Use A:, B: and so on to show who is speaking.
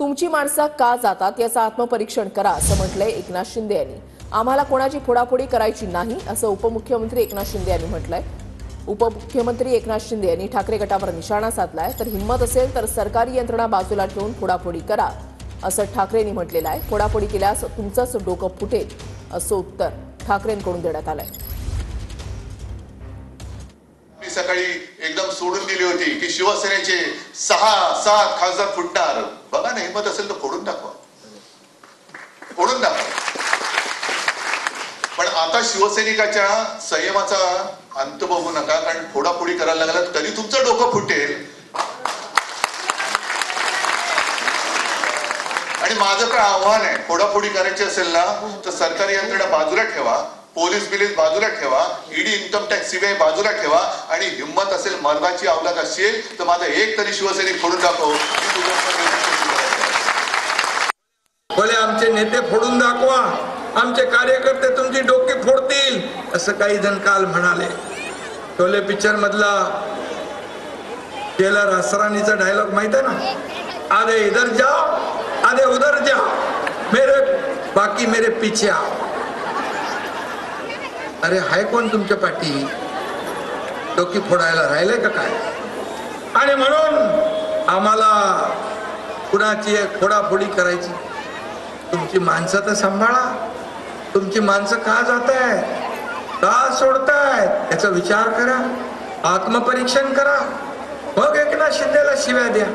A: तुमची माणसं का जातात याचं आत्मपरीक्षण करा असं म्हटलंय एकनाथ शिंदे यांनी। आम्हाला कोणाची फोडाफोडी करायची नाही असं उपमुख्यमंत्री एकनाथ शिंदे यांनी म्हटलंय। उपमुख्यमंत्री एकनाथ शिंदे यांनी ठाकरे गटावर निशाणा साधलाय। तर हिंमत असेल तर सरकारी यंत्रणा बाजूला ठेवून फोडाफोडी करा असं ठाकरेंनी म्हटलेलं आहे। फोडाफोडी केल्यास तुमचंच डोकं फुटेल असं उत्तर ठाकरेंकडून देण्यात आलंय।
B: सकाळी एकदम सोडून दिली होती की शिवसेनेचे 6-7 खासदार फुटणार। बघा ना, हिंमत असेल तर फोडून दाखवा, फोडून दाखवा। पण आता शिवसैनिकाच्या संयमाचा अंत बघू नका, कारण फोडाफोडी करायला लागला तरी तुमचं डोकं फुटेल। आणि माझं काय आव्हान आहे, फोडाफोडी करायची असेल ना तर सरकारी यंत्रणा बाजूला ठेवा, पोलीस बिलीस बाजूला ठेवा, ईडी इन्कम टॅक्स सीबीआय बाजूला ठेवा, आणि हिंमत असेल, मर्दाची अवलाद असेल तर माझा एक तरी शिवसैनिक फोडून दाखव।
C: बोले आमचे नेते फोडून दाखवा, आमचे कार्यकर्ते तुमची डोके फोडतील असं काही जण काल म्हणाले। शोले पिक्चर मधला टेलर असरानीचा डायलॉग माहित आहे ना, आधे इधर जाओ आधे उधर जाओ, बाकी मेरे पीछे आओ। अरे हाय कोण तुमच्या पाठी? डोकी फोडायला राहिले का काय? आणि म्हणून आम्हाला कुणाची फोडाफोडी करायची? तुमची माणसं तर सांभाळा। तुमची माणसं का जात आहेत, का सोडतायत याचा विचार करा, आत्मपरीक्षण करा, मग एकनाथ शिंदेला शिव्या द्या।